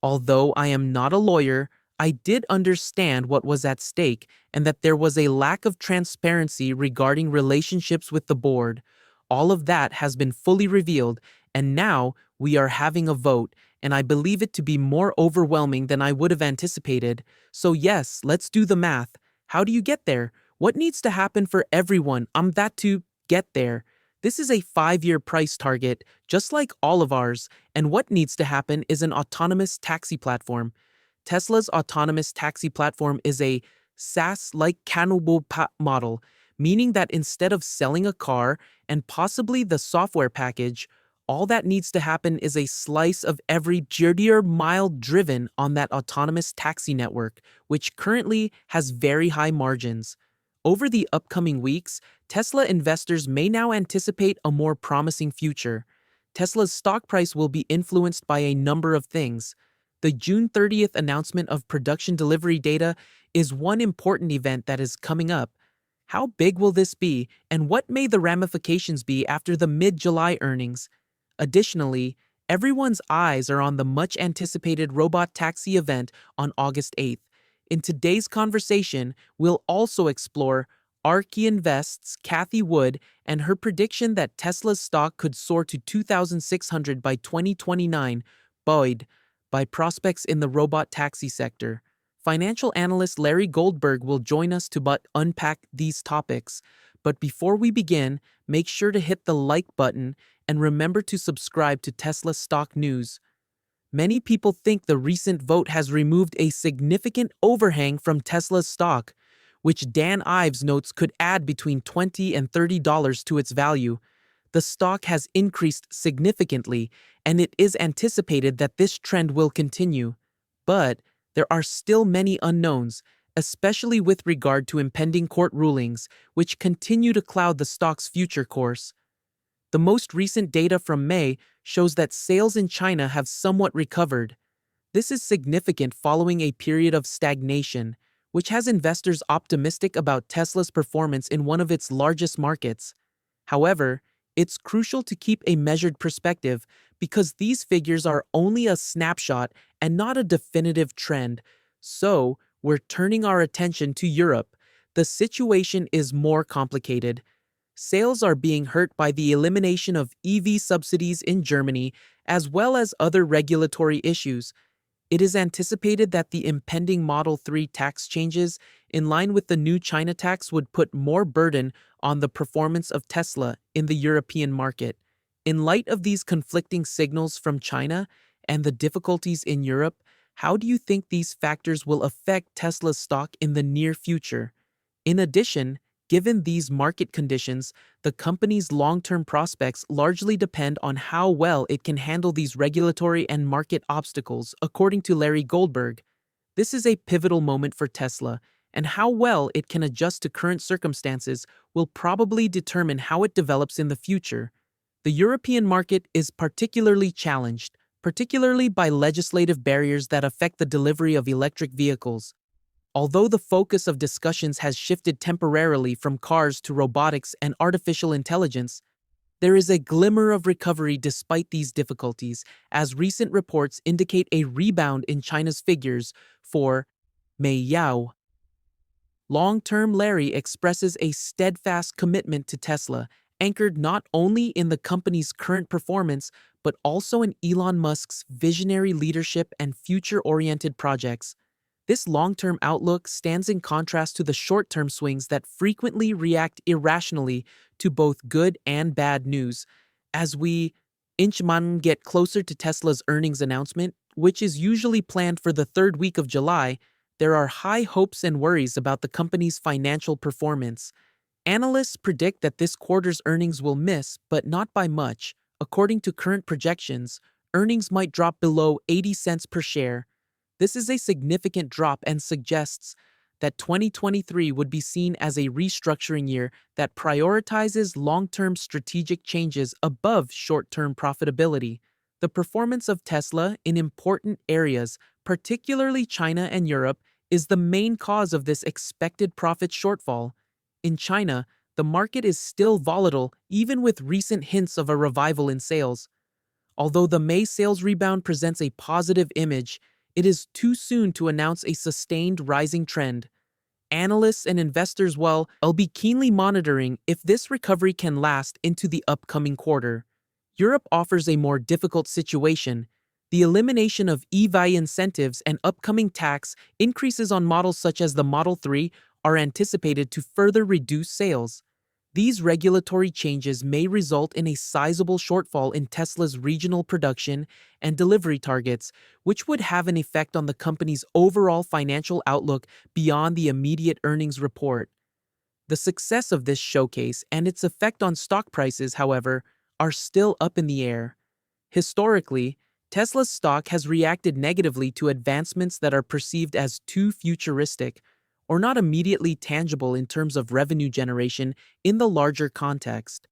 Although I am not a lawyer, I did understand what was at stake and that there was a lack of transparency regarding relationships with the board. All of that has been fully revealed, and now we are having a vote, and I believe it to be more overwhelming than I would have anticipated. So, yes, let's do the math. How do you get there? What needs to happen for everyone? That to get there. This is a 5-year price target, just like all of ours. And what needs to happen is an autonomous taxi platform. Tesla's autonomous taxi platform is a SaaS-like model, meaning that instead of selling a car and possibly the software package, all that needs to happen is a slice of every mile driven on that autonomous taxi network, which currently has very high margins. Over the upcoming weeks, Tesla investors may now anticipate a more promising future. Tesla's stock price will be influenced by a number of things. The June 30th announcement of production delivery data is one important event that is coming up. How big will this be, and what may the ramifications be after the mid-July earnings? Additionally, everyone's eyes are on the much-anticipated robot taxi event on August 8th. In today's conversation, we'll also explore Arky Invest's Cathie Wood and her prediction that Tesla's stock could soar to 2,600 by 2029, buoyed by prospects in the robot taxi sector. Financial analyst Larry Goldberg will join us to unpack these topics. But before we begin, make sure to hit the like button and remember to subscribe to Tesla Stock News. Many people think the recent vote has removed a significant overhang from Tesla's stock, which Dan Ives notes could add between $20 and $30 to its value. The stock has increased significantly, and it is anticipated that this trend will continue. But there are still many unknowns, especially with regard to impending court rulings, which continue to cloud the stock's future course. The most recent data from May shows that sales in China have somewhat recovered. This is significant following a period of stagnation, which has investors optimistic about Tesla's performance in one of its largest markets. However, it's crucial to keep a measured perspective because these figures are only a snapshot and not a definitive trend. So, we're turning our attention to Europe. The situation is more complicated. Sales are being hurt by the elimination of EV subsidies in Germany, as well as other regulatory issues. It is anticipated that the impending Model 3 tax changes, in line with the new China tax, would put more burden on the performance of Tesla in the European market. In light of these conflicting signals from China and the difficulties in Europe, how do you think these factors will affect Tesla's stock in the near future? In addition, given these market conditions, the company's long-term prospects largely depend on how well it can handle these regulatory and market obstacles, according to Larry Goldberg. This is a pivotal moment for Tesla, and how well it can adjust to current circumstances will probably determine how it develops in the future. The European market is particularly challenged, particularly by legislative barriers that affect the delivery of electric vehicles. Although the focus of discussions has shifted temporarily from cars to robotics and artificial intelligence, there is a glimmer of recovery despite these difficulties, as recent reports indicate a rebound in China's figures for Meiyao. Long-term Larry expresses a steadfast commitment to Tesla, anchored not only in the company's current performance, but also in Elon Musk's visionary leadership and future-oriented projects. This long-term outlook stands in contrast to the short-term swings that frequently react irrationally to both good and bad news. As we get closer to Tesla's earnings announcement, which is usually planned for the third week of July, there are high hopes and worries about the company's financial performance. Analysts predict that this quarter's earnings will miss, but not by much. According to current projections, earnings might drop below 80 cents per share. This is a significant drop and suggests that 2023 would be seen as a restructuring year that prioritizes long-term strategic changes above short-term profitability. The performance of Tesla in important areas, particularly China and Europe, is the main cause of this expected profit shortfall. In China, the market is still volatile even with recent hints of a revival in sales. Although the May sales rebound presents a positive image, it is too soon to announce a sustained rising trend. Analysts and investors will be keenly monitoring if this recovery can last into the upcoming quarter. Europe offers a more difficult situation. The elimination of EV incentives and upcoming tax increases on models such as the Model 3 are anticipated to further reduce sales. These regulatory changes may result in a sizable shortfall in Tesla's regional production and delivery targets, which would have an effect on the company's overall financial outlook beyond the immediate earnings report. The success of this showcase and its effect on stock prices, however, are still up in the air. Historically, Tesla's stock has reacted negatively to advancements that are perceived as too futuristic or not immediately tangible in terms of revenue generation in the larger context.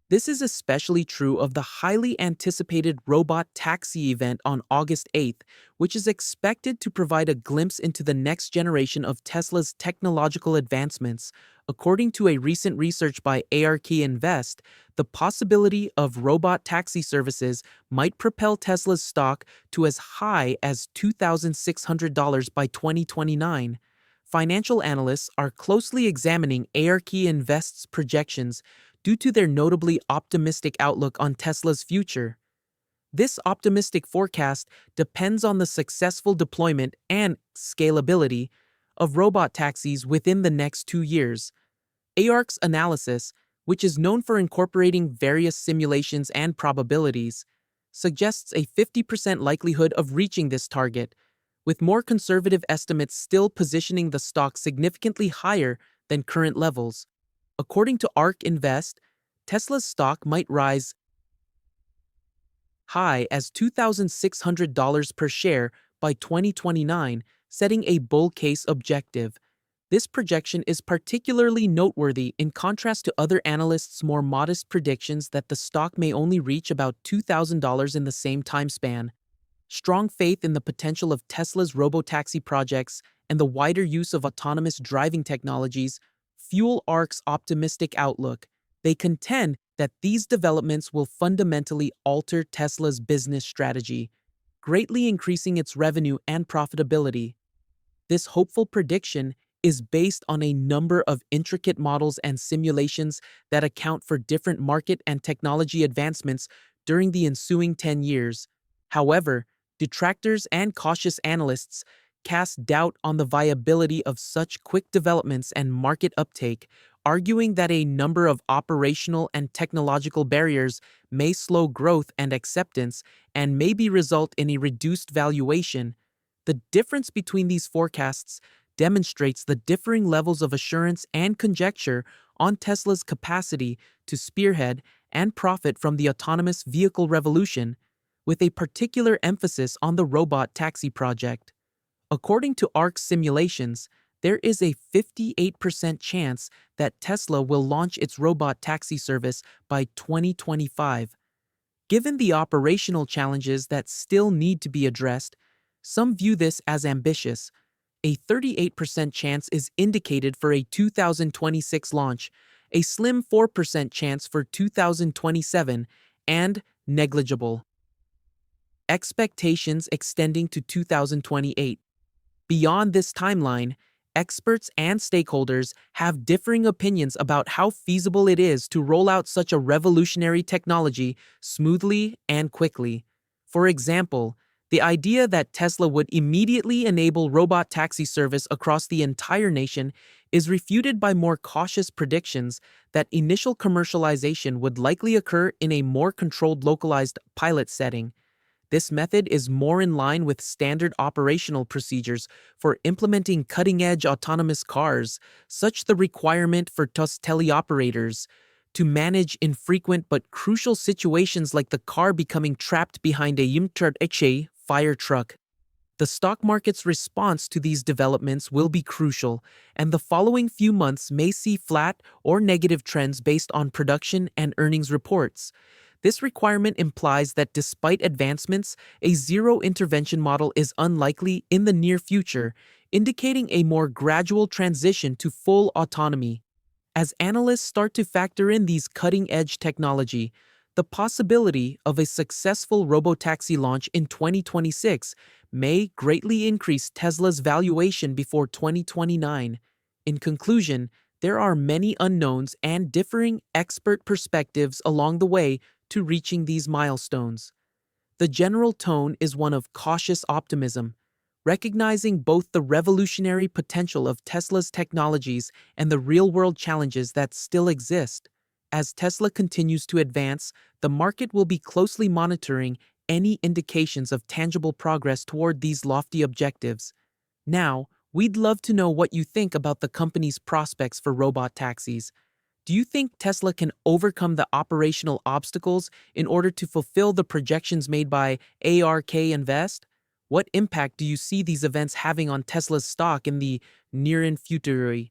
This is especially true of the highly anticipated robot taxi event on August 8th, which is expected to provide a glimpse into the next generation of Tesla's technological advancements. According to a recent research by ARK Invest, the possibility of robot taxi services might propel Tesla's stock to as high as $2,600 by 2029. Financial analysts are closely examining ARK Invest's projections due to their notably optimistic outlook on Tesla's future. This optimistic forecast depends on the successful deployment and scalability of robot taxis within the next 2 years. ARK's analysis, which is known for incorporating various simulations and probabilities, suggests a 50% likelihood of reaching this target, with more conservative estimates still positioning the stock significantly higher than current levels. According to ARK Invest, Tesla's stock might rise high as $2,600 per share by 2029, setting a bull case objective. This projection is particularly noteworthy in contrast to other analysts' more modest predictions that the stock may only reach about $2,000 in the same time span. Strong faith in the potential of Tesla's robotaxi projects and the wider use of autonomous driving technologies fuel ARK's optimistic outlook. They contend that these developments will fundamentally alter Tesla's business strategy, greatly increasing its revenue and profitability. This hopeful prediction is based on a number of intricate models and simulations that account for different market and technology advancements during the ensuing 10 years. However, detractors and cautious analysts cast doubt on the viability of such quick developments and market uptake, arguing that a number of operational and technological barriers may slow growth and acceptance and maybe result in a reduced valuation. The difference between these forecasts demonstrates the differing levels of assurance and conjecture on Tesla's capacity to spearhead and profit from the autonomous vehicle revolution, with a particular emphasis on the robot taxi project. According to ARK's simulations, there is a 58% chance that Tesla will launch its robot taxi service by 2025. Given the operational challenges that still need to be addressed, some view this as ambitious. A 38% chance is indicated for a 2026 launch, a slim 4% chance for 2027, and negligible expectations extending to 2028. Beyond this timeline, experts and stakeholders have differing opinions about how feasible it is to roll out such a revolutionary technology smoothly and quickly. For example, the idea that Tesla would immediately enable robot taxi service across the entire nation is refuted by more cautious predictions that initial commercialization would likely occur in a more controlled localized pilot setting. This method is more in line with standard operational procedures for implementing cutting-edge autonomous cars, such the requirement for teleoperators to manage infrequent but crucial situations like the car becoming trapped behind a fire truck. The stock market's response to these developments will be crucial, and the following few months may see flat or negative trends based on production and earnings reports. This requirement implies that despite advancements, a zero-intervention model is unlikely in the near future, indicating a more gradual transition to full autonomy. As analysts start to factor in these cutting-edge technology, The possibility of a successful robotaxi launch in 2026 may greatly increase Tesla's valuation before 2029. In conclusion, there are many unknowns and differing expert perspectives along the way to reaching these milestones. The general tone is one of cautious optimism, recognizing both the revolutionary potential of Tesla's technologies and the real-world challenges that still exist. As Tesla continues to advance, the market will be closely monitoring any indications of tangible progress toward these lofty objectives. Now, we'd love to know what you think about the company's prospects for robot taxis. Do you think Tesla can overcome the operational obstacles in order to fulfill the projections made by ARK Invest? What impact do you see these events having on Tesla's stock in the near future?